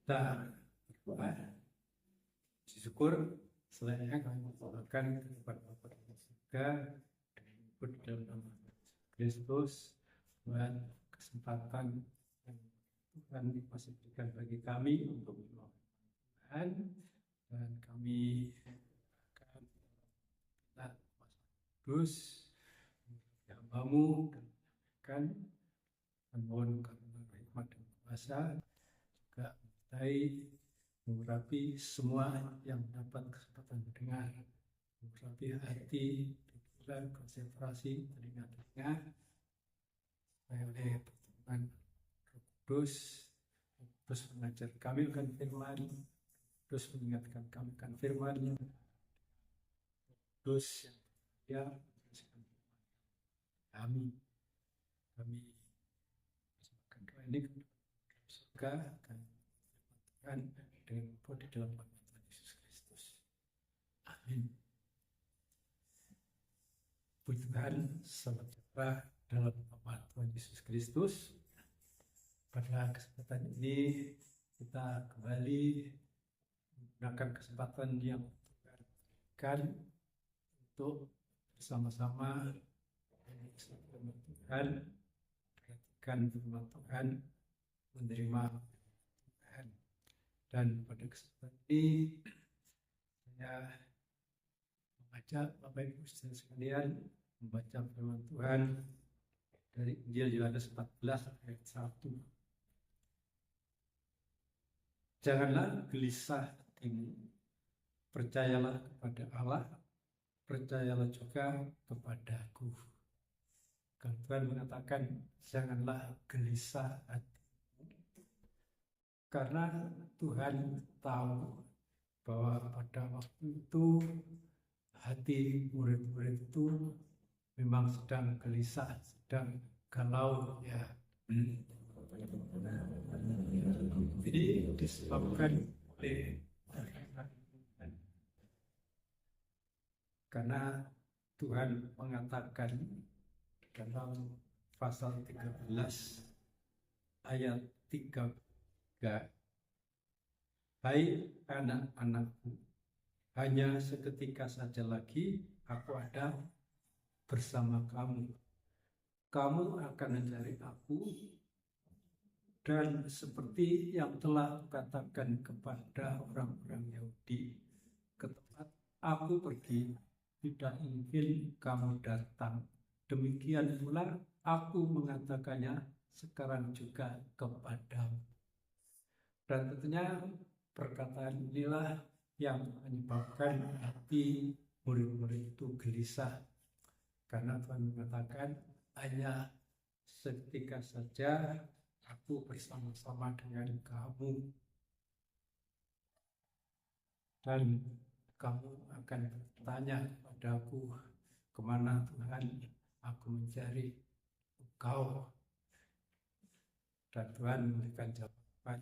Kita berdoa, syukur selanjutnya kami mohonkan kepada Bapa di surga dengan ikut dalam nama Kristus buat kesempatan yang Tuhan masih berikan bagi kami untuk menolong Tuhan, dan kami akan kita terus hambamu dan akan memohon karena hikmat dan kuasa juga mengurapi semua yang dapat kesempatan mendengar, mengurapi hati, pikiran, konsentrasi, telinga-telinga, supaya oleh pertemuan Roh Kudus terus mengajar kami akan firman, terus mengingatkan kami akan firman, terus yang kami persembahkan doa ini surga akan Tuhan dengan di dalam nama Tuhan Yesus Kristus. Amin. Puji Tuhan, selamat sejahtera dalam nama Tuhan Yesus Kristus. Pada kesempatan ini kita kembali menggunakan kesempatan yang Tuhan berikan untuk bersama-sama firman Tuhan, perhatikan firman Tuhan, menerima Tuhan. Dan pada kesempatan ini saya mengajak Bapak Ibu saudara sekalian membaca firman Tuhan dari Injil Yohanes 14 ayat 1. Janganlah gelisah hatimu, percayalah kepada Allah, percayalah juga kepadaku. Kan Tuhan mengatakan janganlah gelisah hatimu, karena Tuhan tahu bahwa pada waktu itu hati murid-murid itu memang sedang gelisah, sedang galau ya. Jadi disebabkan oleh karena Tuhan mengatakan dalam pasal 13 ayat 3, hai anak-anakku, hanya seketika saja lagi aku ada bersama kamu. Kamu akan mencari aku, dan seperti yang telah kukatakan kepada orang-orang Yahudi, ke tempat aku pergi tidak mungkin kamu datang. Demikian pula aku mengatakannya sekarang juga kepadamu. Dan tentunya perkataan inilah yang menyebabkan hati murid-murid itu gelisah, karena Tuhan mengatakan hanya seketika saja aku bersama-sama dengan kamu, dan kamu akan bertanya kepadaku, kemana Tuhan aku mencari engkau? Dan Tuhan memberikan jawaban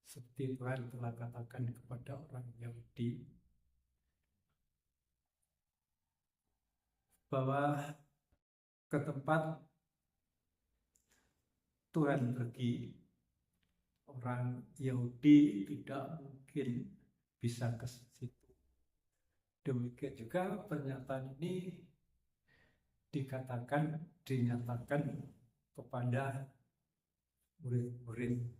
seperti Tuhan telah katakan kepada orang Yahudi, bahwa ke tempat Tuhan pergi, orang Yahudi tidak mungkin bisa ke situ. Demikian juga pernyataan ini dinyatakan kepada murid-murid.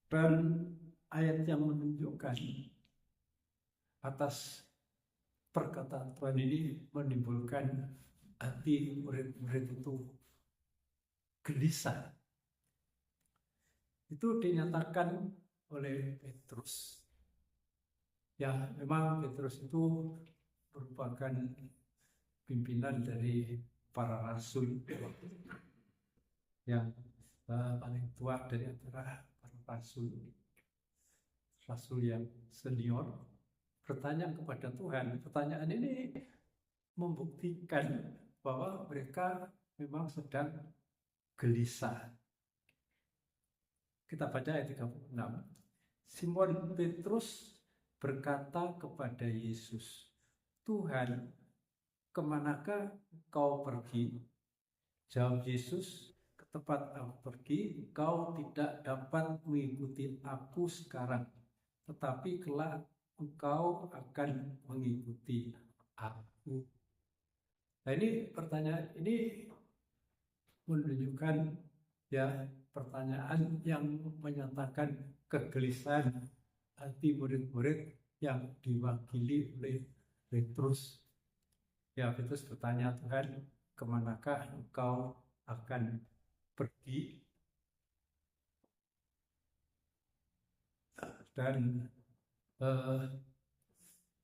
Dan ayat yang menunjukkan atas perkataan Tuhan ini menimbulkan hati murid-murid itu gelisah. Itu dinyatakan oleh Petrus. Ya, memang Petrus itu merupakan pimpinan dari para rasul yang paling tua dari antara para rasul yang senior. Bertanya kepada Tuhan, pertanyaan ini membuktikan bahwa mereka memang sedang gelisah. Kita baca ayat 36. Simon Petrus berkata kepada Yesus, Tuhan, kemanakah kau pergi? Jawab Yesus, ke tempat aku pergi, engkau tidak dapat mengikuti aku sekarang, tetapi kelak engkau akan mengikuti aku. Nah, ini pertanyaan ini menunjukkan ya pertanyaan yang menyatakan kegelisahan hati murid-murid yang diwakili oleh Petrus. Ya, Petrus bertanya, Tuhan, kemanakah engkau akan pergi? Dan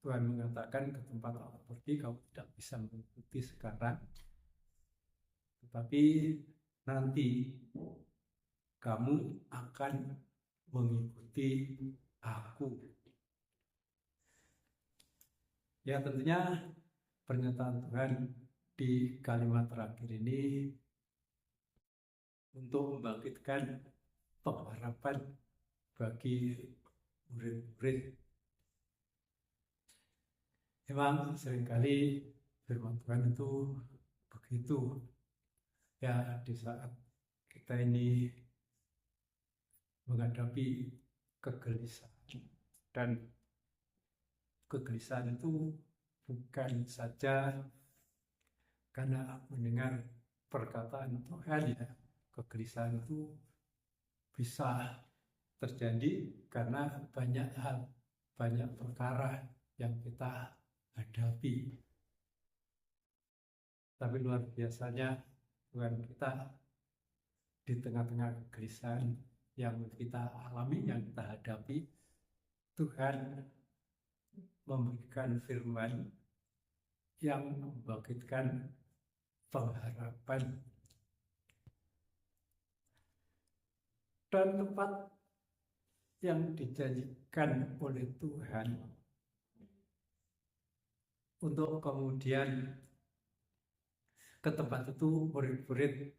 Tuhan mengatakan, ke tempat aku pergi kamu tidak bisa mengikuti sekarang, tetapi nanti kamu akan mengikuti aku. Ya, tentunya pernyataan Tuhan di kalimat terakhir ini untuk membangkitkan pengharapan bagi murid-murid. Memang seringkali firman Tuhan itu begitu ya, di saat kita ini menghadapi kegelisahan, dan kegelisahan itu bukan saja karena mendengar perkataan Tuhan ya, kegelisahan itu bisa terjadi karena banyak hal, banyak perkara yang kita hadapi. Tapi luar biasanya Tuhan kita di tengah-tengah kegelisahan yang kita alami, yang kita hadapi, Tuhan memberikan firman yang membangkitkan pengharapan. Dan tempat yang dijanjikan oleh Tuhan untuk kemudian ke tempat itu murid-murid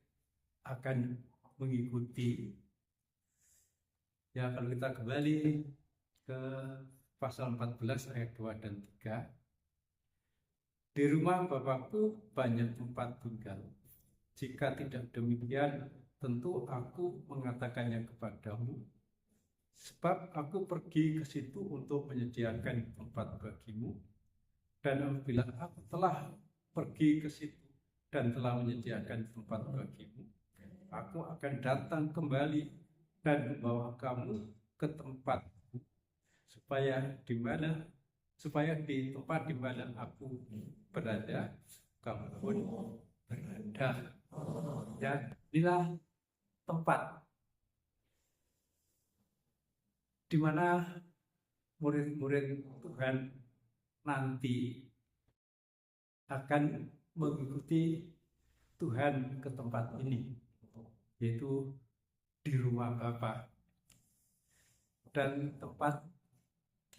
akan mengikuti. Ya, kalau kita kembali ke pasal 14 ayat 2 dan 3. Di rumah Bapakku banyak tempat tinggal. Jika tidak demikian, tentu aku mengatakannya kepadamu. Sebab aku pergi ke situ untuk menyediakan tempat bagimu. Dan apabila aku telah pergi ke situ dan telah menyediakan tempat bagimu, aku akan datang kembali dan membawa kamu ke tempatku, supaya di tempat di mana aku berada, kamu pun berada. Ya, inilah tempat di mana murid-murid Tuhan nanti akan mengikuti Tuhan ke tempat ini, yaitu di rumah Bapa. Dan tempat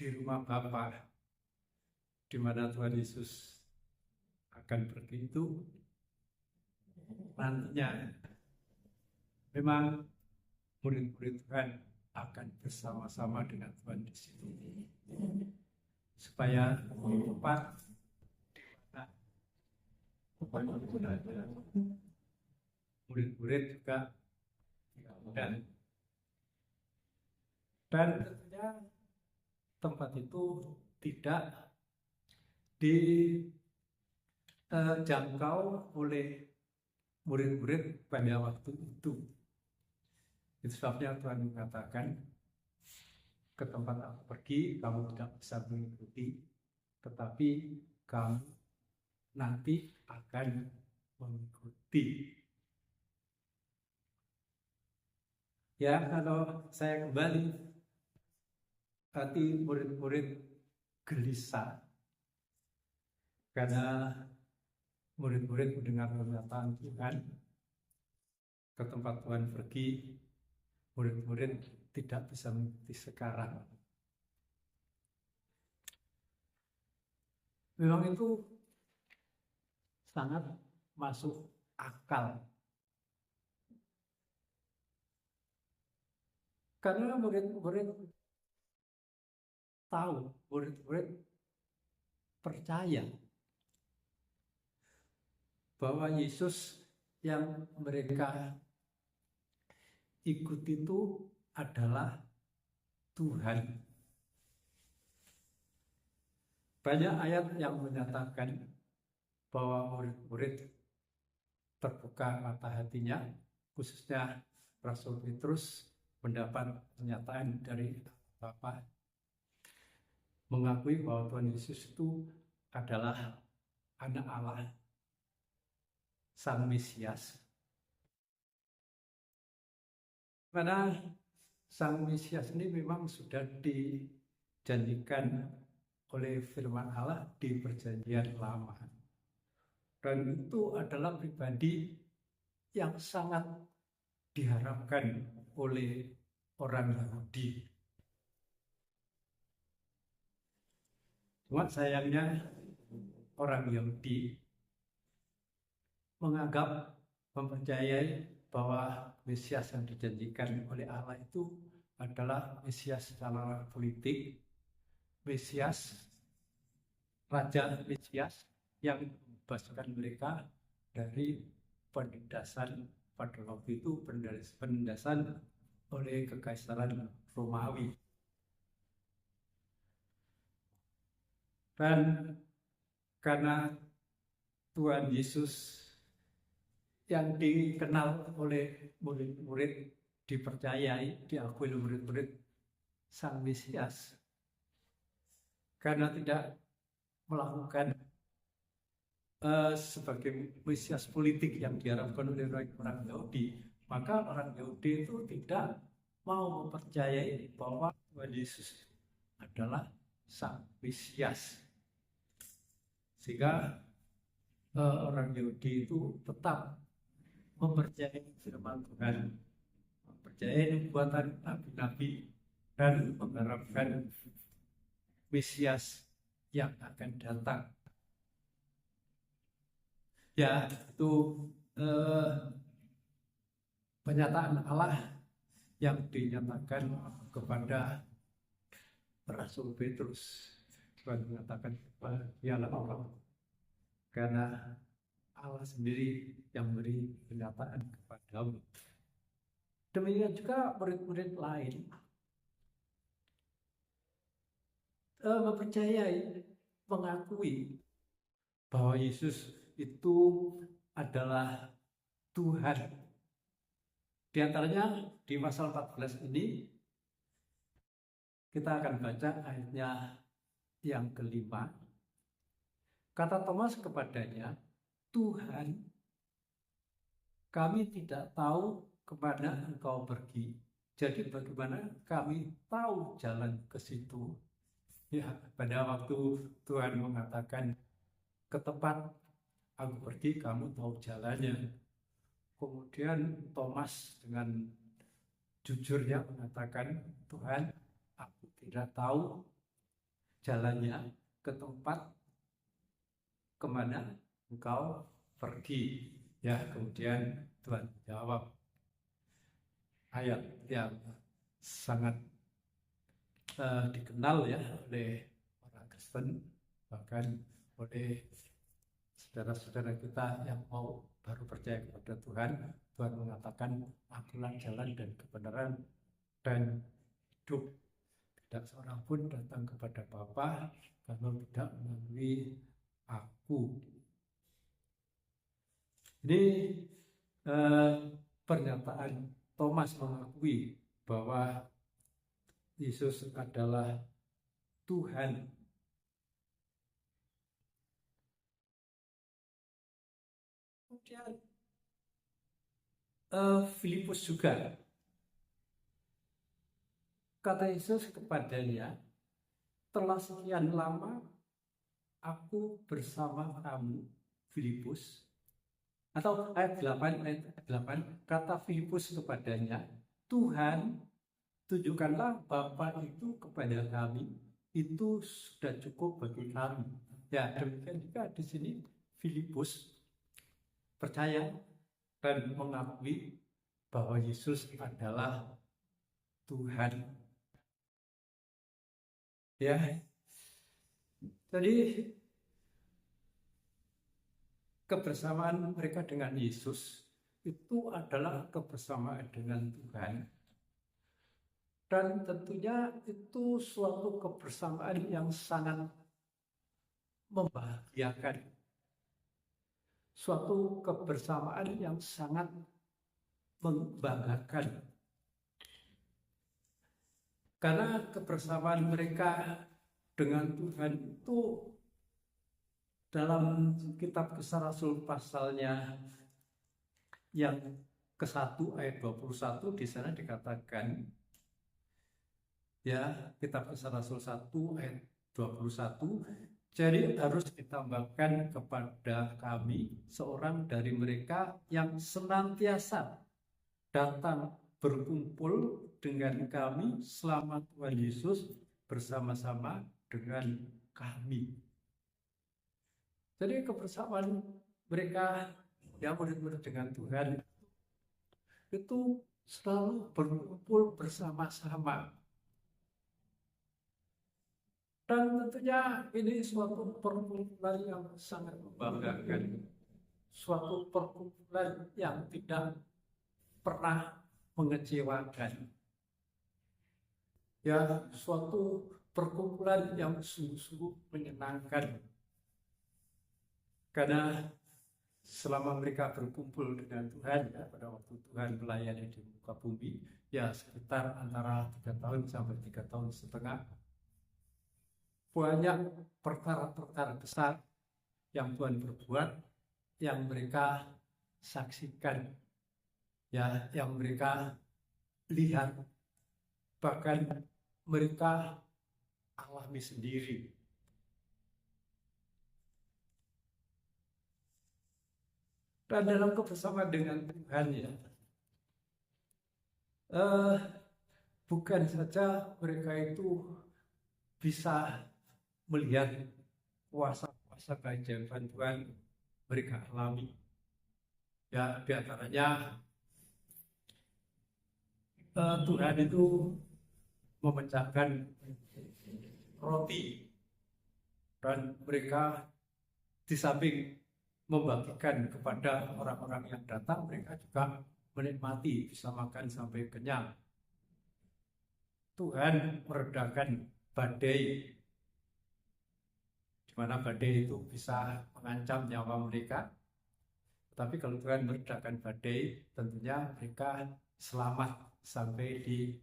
di rumah Bapa di mana Tuhan Yesus akan pergi itu nantinya memang murid-murid Tuhan akan bersama-sama dengan Tuhan di situ, supaya tempat murid-murid juga dan tentunya tempat itu tidak dijangkau oleh murid-murid pada waktu itu. Itu sebabnya Tuhan mengatakan, ke tempat aku pergi kamu tidak bisa mengikuti, tetapi kamu nanti akan mengikuti. Ya, kalau saya kembali, hati murid-murid gelisah karena murid-murid mendengar pernyataan Tuhan, ke tempat Tuhan pergi, murid-murid tidak bisa mengikuti sekarang. Memang itu sangat masuk akal. Karena murid-murid tahu, murid-murid percaya bahwa Yesus yang mereka ikut itu adalah Tuhan. Banyak ayat yang menyatakan bahwa murid-murid terbuka mata hatinya, khususnya Rasul Petrus mendapat pernyataan dari Bapa, mengakui bahwa Tuhan Yesus itu adalah anak Allah, Sang Mesias. Karena Sang Mesias ini memang sudah dijanjikan oleh firman Allah di Perjanjian Lama. Dan itu adalah pribadi yang sangat diharapkan oleh orang Yahudi. Cuma sayangnya orang Yahudi menganggap, mempercayai bahwa Mesias yang dijanjikan oleh Allah itu adalah Mesias secara politik, Mesias, Raja Mesias yang membebaskan mereka dari penindasan pada waktu itu, penindasan oleh Kekaisaran Romawi. Dan karena Tuhan Yesus yang dikenal oleh murid-murid, dipercayai, diakui oleh murid-murid Sang Mesias, karena tidak melakukan sebagai Mesias politik yang diharapkan oleh orang Yahudi, maka orang Yahudi itu tidak mau mempercayai bahwa Tuhan Yesus adalah Sang Mesias. Sehingga orang Yahudi itu tetap mempercayai firman Tuhan, mempercayai nubuatan nabi-nabi, dan mengharapkan Mesias yang akan datang. Ya, itu pernyataan Allah yang dinyatakan kepada Rasul Petrus. Tuhan mengatakan, dialah Allah, karena Allah sendiri yang beri pernyataan kepadamu. Demikian juga murid-murid lain mempercayai, mengakui bahwa Yesus itu adalah Tuhan. Di antaranya di pasal 14 ini kita akan baca ayatnya yang kelima. Kata Thomas kepadanya, Tuhan, kami tidak tahu kemana Engkau pergi. Jadi bagaimana kami tahu jalan ke situ? Ya, pada waktu Tuhan mengatakan, ke tempat aku pergi, kamu tahu jalannya. Kemudian Thomas dengan jujurnya mengatakan, Tuhan, aku tidak tahu jalannya ke tempat kemana Engkau pergi. Ya, kemudian Tuhan jawab. Ayat yang sangat dikenal ya oleh orang Kristen, bahkan oleh saudara-saudara kita yang mau baru percaya kepada Tuhan. Tuhan mengatakan, akulah jalan dan kebenaran dan hidup. Tidak seorang pun datang kepada Bapa kalau tidak melalui aku. Ini pernyataan Thomas mengakui bahwa Yesus adalah Tuhan. Kemudian Filipus juga, kata Yesus kepadanya, telah sekian lama aku bersama kamu, Filipus. Atau ayat 8, kata Filipus kepadanya, Tuhan, tunjukkanlah Bapa itu kepada kami, itu sudah cukup bagi kami. Ya, demikian juga di sini Filipus percaya dan mengakui bahwa Yesus adalah Tuhan. Ya, jadi kebersamaan mereka dengan Yesus itu adalah kebersamaan dengan Tuhan. Dan tentunya itu suatu kebersamaan yang sangat membahagiakan. Suatu kebersamaan yang sangat membanggakan. Karena kebersamaan mereka dengan Tuhan itu dalam kitab Kisah Rasul pasalnya yang ke-1 ayat 21 di sana dikatakan, ya, kitab Kisah Rasul 1 ayat 21, jadi harus ditambahkan kepada kami seorang dari mereka yang senantiasa datang berkumpul dengan kami selama Tuhan Yesus bersama-sama dengan kami. Jadi kebersamaan mereka yang murid-murid dengan Tuhan itu selalu berkumpul bersama-sama. Dan tentunya ini suatu perkumpulan yang sangat membanggakan. Suatu perkumpulan yang tidak pernah mengecewakan. Ya, suatu perkumpulan yang sungguh-sungguh menyenangkan. Karena selama mereka berkumpul dengan Tuhan, ya, pada waktu Tuhan melayani di muka bumi, ya sekitar antara 3 tahun sampai 3 tahun setengah, banyak perkara-perkara besar yang Tuhan berbuat, yang mereka saksikan, ya, yang mereka lihat, bahkan mereka alami sendiri. Dan dalam kebersamaan dengan Tuhan, ya, bukan saja mereka itu bisa melihat kuasa-kuasa keajaiban Tuhan mereka alami. Ya, di antaranya Tuhan itu memecahkan roti, dan mereka di samping membagikan kepada orang-orang yang datang, mereka juga menikmati, bisa makan sampai kenyang. Tuhan meredakan badai, di mana badai itu bisa mengancam nyawa mereka. Tapi kalau Tuhan meredakan badai, tentunya mereka selamat sampai di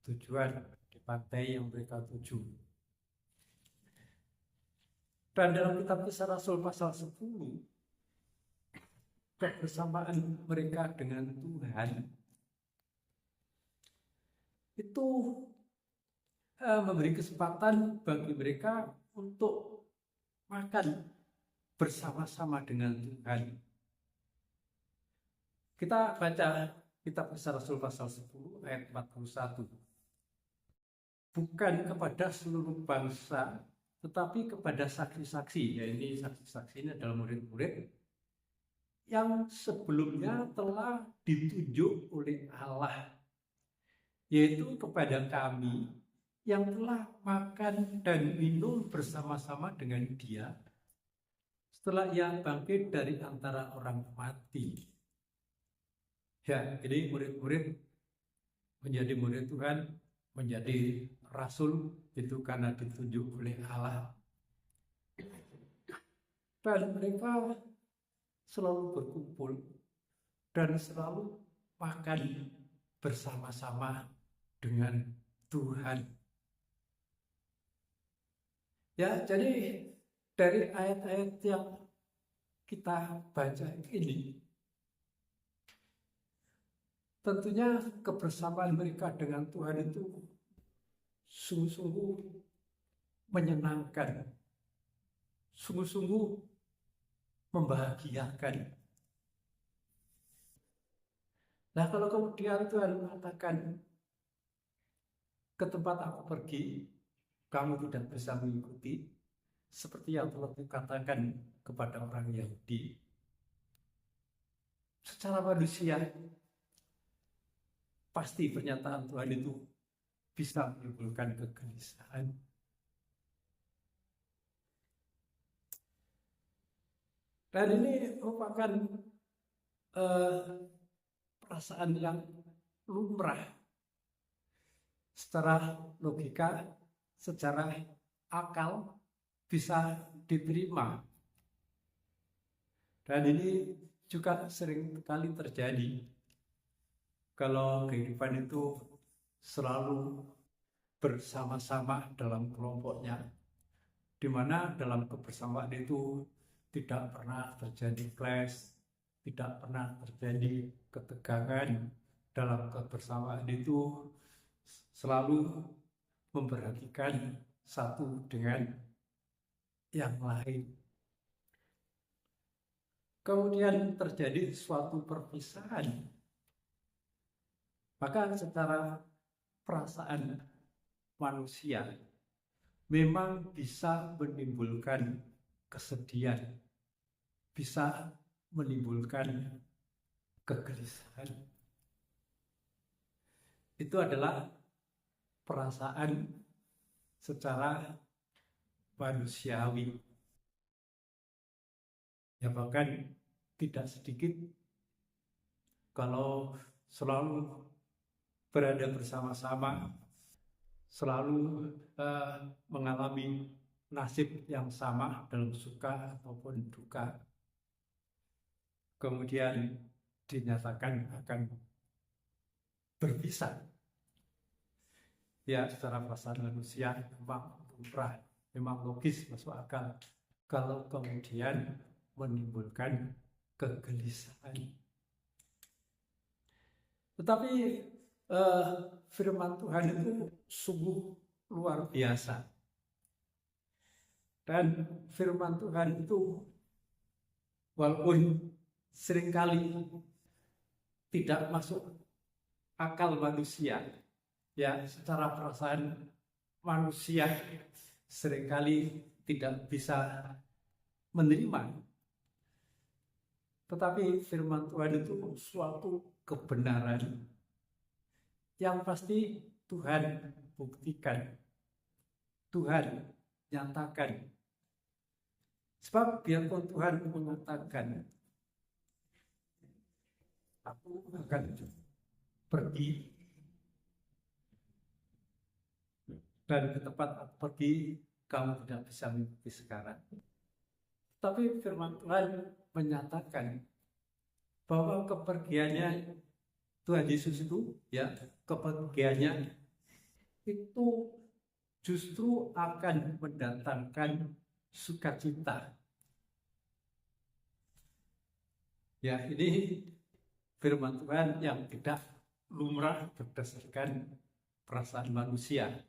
tujuan, di pantai yang mereka tuju. Dan dalam kitab Kisah Rasul pasal 10, kebersamaan mereka dengan Tuhan itu memberi kesempatan bagi mereka untuk makan bersama-sama dengan Tuhan. Kita baca kitab Kisah Rasul pasal 10 ayat 41. Bukan kepada seluruh bangsa, tetapi kepada saksi-saksi. Ya, ini saksi-saksi ini adalah murid-murid yang sebelumnya telah ditunjuk oleh Allah, yaitu kepada kami yang telah makan dan minum bersama-sama dengan Dia setelah Ia bangkit dari antara orang mati. Ya, jadi murid-murid menjadi murid Tuhan, menjadi rasul itu karena ditunjuk oleh Allah. Dan mereka selalu berkumpul dan selalu makan bersama-sama dengan Tuhan. Ya, jadi dari ayat-ayat yang kita baca ini, tentunya kebersamaan mereka dengan Tuhan itu sungguh-sungguh menyenangkan, sungguh-sungguh membahagiakan. Nah, kalau kemudian Tuhan mengatakan, ke tempat aku pergi, kamu tidak bisa mengikuti, seperti yang telah dikatakan kepada orang Yahudi, secara manusia, pasti pernyataan Tuhan itu bisa menimbulkan kegelisahan. Dan ini merupakan perasaan yang lumrah secara logika, secara akal bisa diterima. Dan ini juga sering kali terjadi kalau kehidupan itu selalu bersama-sama dalam kelompoknya, di mana dalam kebersamaan itu tidak pernah terjadi clash, tidak pernah terjadi ketegangan. Dalam kebersamaan itu selalu memperhatikan satu dengan yang lain. Kemudian terjadi suatu perpisahan, maka secara perasaan manusia memang bisa menimbulkan kesedihan, bisa menimbulkan kegelisahan. Itu adalah perasaan secara manusiawi. Ya, bahkan tidak sedikit kalau selalu berada bersama-sama, selalu mengalami nasib yang sama dalam suka ataupun duka, kemudian dinyatakan akan berpisah. Ya, secara perasaan manusia memang lumrah, memang logis, masuk akal. Kalau kemudian menimbulkan kegelisahan. Tetapi firman Tuhan itu sungguh luar biasa. Dan firman Tuhan itu walaupun seringkali tidak masuk akal manusia, ya, secara perasaan manusia seringkali tidak bisa menerima. Tetapi firman Tuhan itu suatu kebenaran yang pasti Tuhan buktikan, Tuhan nyatakan. Sebab biarpun Tuhan mengatakan, aku akan pergi, dan ke tempat aku pergi kamu tidak bisa mengikuti sekarang. Tapi firman Tuhan menyatakan bahwa kepergiannya Tuhan Yesus itu, ya, kepergiannya itu justru akan mendatangkan sukacita. Ya, ini firman Tuhan yang tidak lumrah berdasarkan perasaan manusia.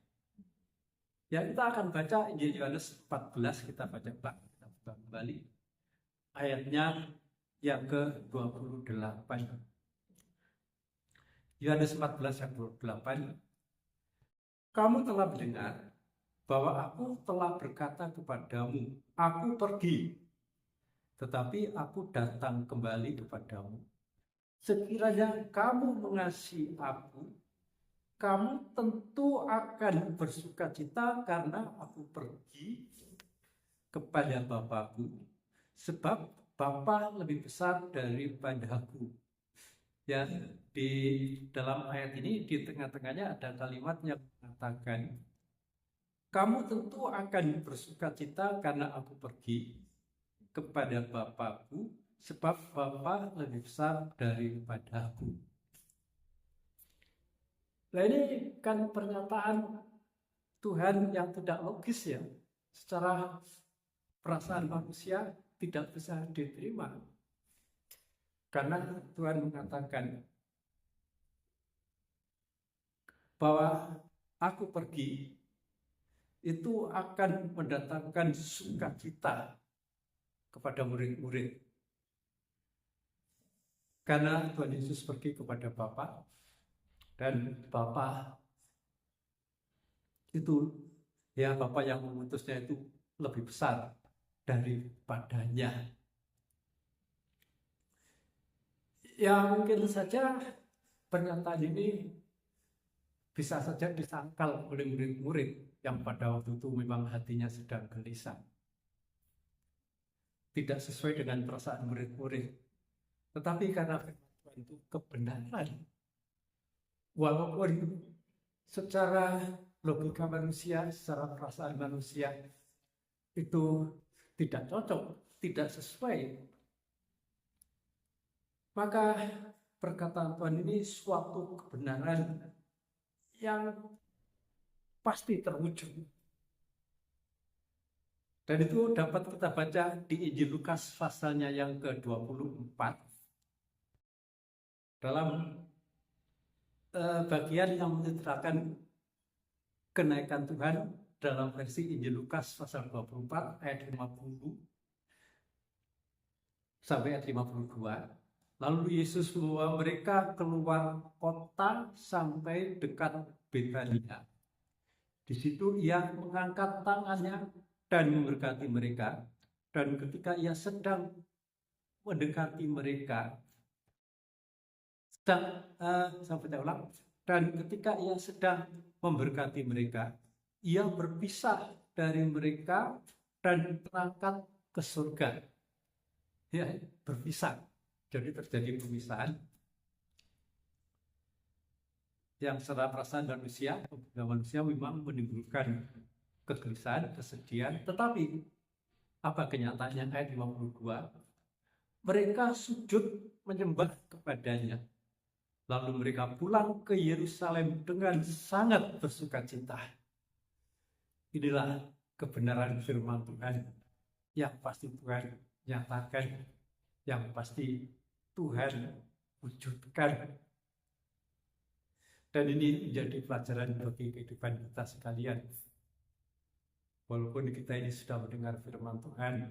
Ya, kita akan baca Injil Yohanes 14, kita baca kembali ayatnya yang ke-28. Yohanes 14 ayat 28. Kamu telah mendengar bahwa aku telah berkata kepadamu, aku pergi, tetapi aku datang kembali kepadamu. Sekiranya kamu mengasihi aku, kamu tentu akan bersukacita karena aku pergi kepada Bapa-Ku, sebab Bapa lebih besar daripada aku. Ya, di dalam ayat ini di tengah-tengahnya ada kalimat yang mengatakan, kamu tentu akan bersukacita karena aku pergi kepada Bapa-Ku, sebab Bapa lebih besar daripada aku. Nah, ini kan pernyataan Tuhan yang tidak logis, ya, secara perasaan manusia tidak bisa diterima. Karena Tuhan mengatakan bahwa aku pergi itu akan mendatangkan sukacita kepada murid-murid. Karena Tuhan Yesus pergi kepada Bapa, dan Bapa itu, ya, Bapa yang mengutusnya itu lebih besar daripadanya. Ya, mungkin saja pernyataan ini bisa saja disangkal oleh murid-murid yang pada waktu itu memang hatinya sedang gelisah. Tidak sesuai dengan perasaan murid-murid. Tetapi karena Tuhan itu kebenaran. Walaupun secara logika manusia, secara perasaan manusia itu tidak cocok, tidak sesuai, maka perkataan Tuhan ini suatu kebenaran yang pasti terwujud. Dan itu dapat kita baca di Injil Lukas pasalnya yang ke-24 dalam bagian yang menceritakan kenaikan Tuhan dalam versi Injil Lukas pasal 24 ayat 50 sampai ayat 52. Lalu Yesus membawa mereka keluar kota sampai dekat Betania. Di situ ia mengangkat tangannya dan memberkati mereka. Dan ketika ia sedang mendekati mereka, dan ketika ia sedang memberkati mereka, ia berpisah dari mereka dan terangkat ke surga. Ya, berpisah. Jadi terjadi pemisahan yang secara perasaan manusia memang menimbulkan kegelisahan, kesedihan. Tetapi apa kenyataannya? Ayat 52, mereka sujud menyembah kepadanya. Lalu mereka pulang ke Yerusalem dengan sangat bersukacita. Inilah kebenaran firman Tuhan yang pasti Tuhan nyatakan, yang pasti Tuhan wujudkan. Dan ini menjadi pelajaran bagi kehidupan kita sekalian. Walaupun kita ini sudah mendengar firman Tuhan,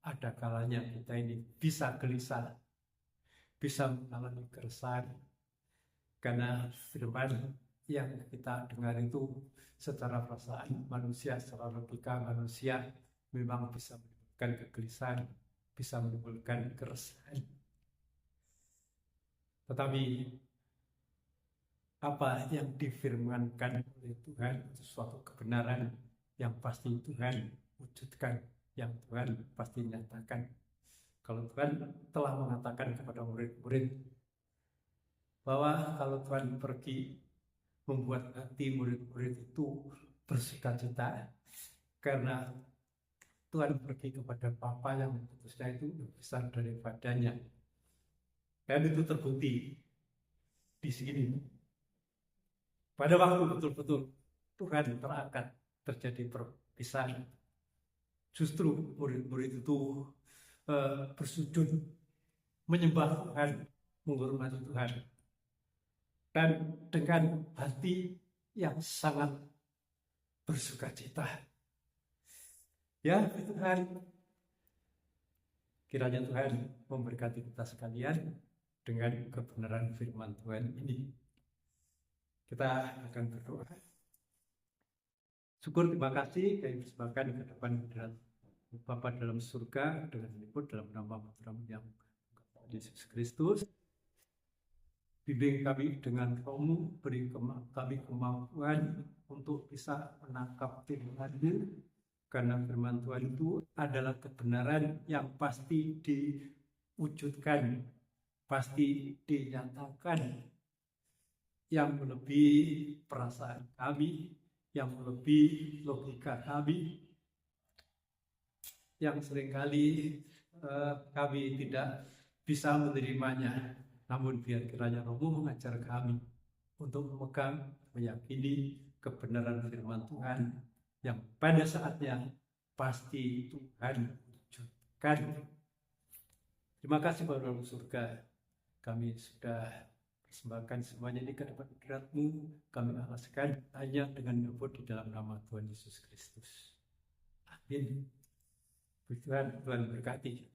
ada kalanya kita ini bisa gelisah, bisa mengalami keresahan, karena firman yang kita dengar itu secara perasaan manusia, secara logika manusia memang bisa menimbulkan kegelisahan, bisa menimbulkan keresahan. Tetapi apa yang difirmankan oleh Tuhan itu suatu kebenaran yang pasti Tuhan wujudkan, yang Tuhan pasti nyatakan. Kalau Tuhan telah mengatakan kepada murid-murid bahwa kalau Tuhan pergi membuat hati murid-murid itu bersukacita karena Tuhan pergi kepada Bapa yang mengutusnya itu lebih besar daripadanya. Dan itu terbukti di sini. Pada waktu betul-betul Tuhan terangkat, terjadi perpisahan, justru murid-murid itu bersujud menyembah Tuhan, menghormati Tuhan, dan dengan hati yang sangat bersukacita. Ya Tuhan, kiranya Tuhan memberkati kita sekalian dengan kebenaran firman Tuhan ini. Kita akan berdoa. Syukur, terima kasih kami persembahkan ke depan Bapa dalam surga dengan menyebut dalam nama Putra yang Yesus Kristus. Bimbing kami dengan Roh-Mu, beri kami kemampuan untuk bisa menangkap firman-Mu, karena firman Tuhan itu adalah kebenaran yang pasti diwujudkan, pasti dinyatakan, yang melebihi perasaan kami, yang melebihi logika kami, yang seringkali kami tidak bisa menerimanya. Namun biar kiranya Roh-Mu mengajar kami untuk memegang, meyakini kebenaran firman Tuhan yang pada saatnya pasti Tuhan wujudkan. Terima kasih Bapak dalam surga, kami sudah persembahkan semuanya ini ke depan hadirat-Mu. Kami alaskan hanya dengan menyebut di dalam nama Tuhan Yesus Kristus. Amin. Tuhan berkati.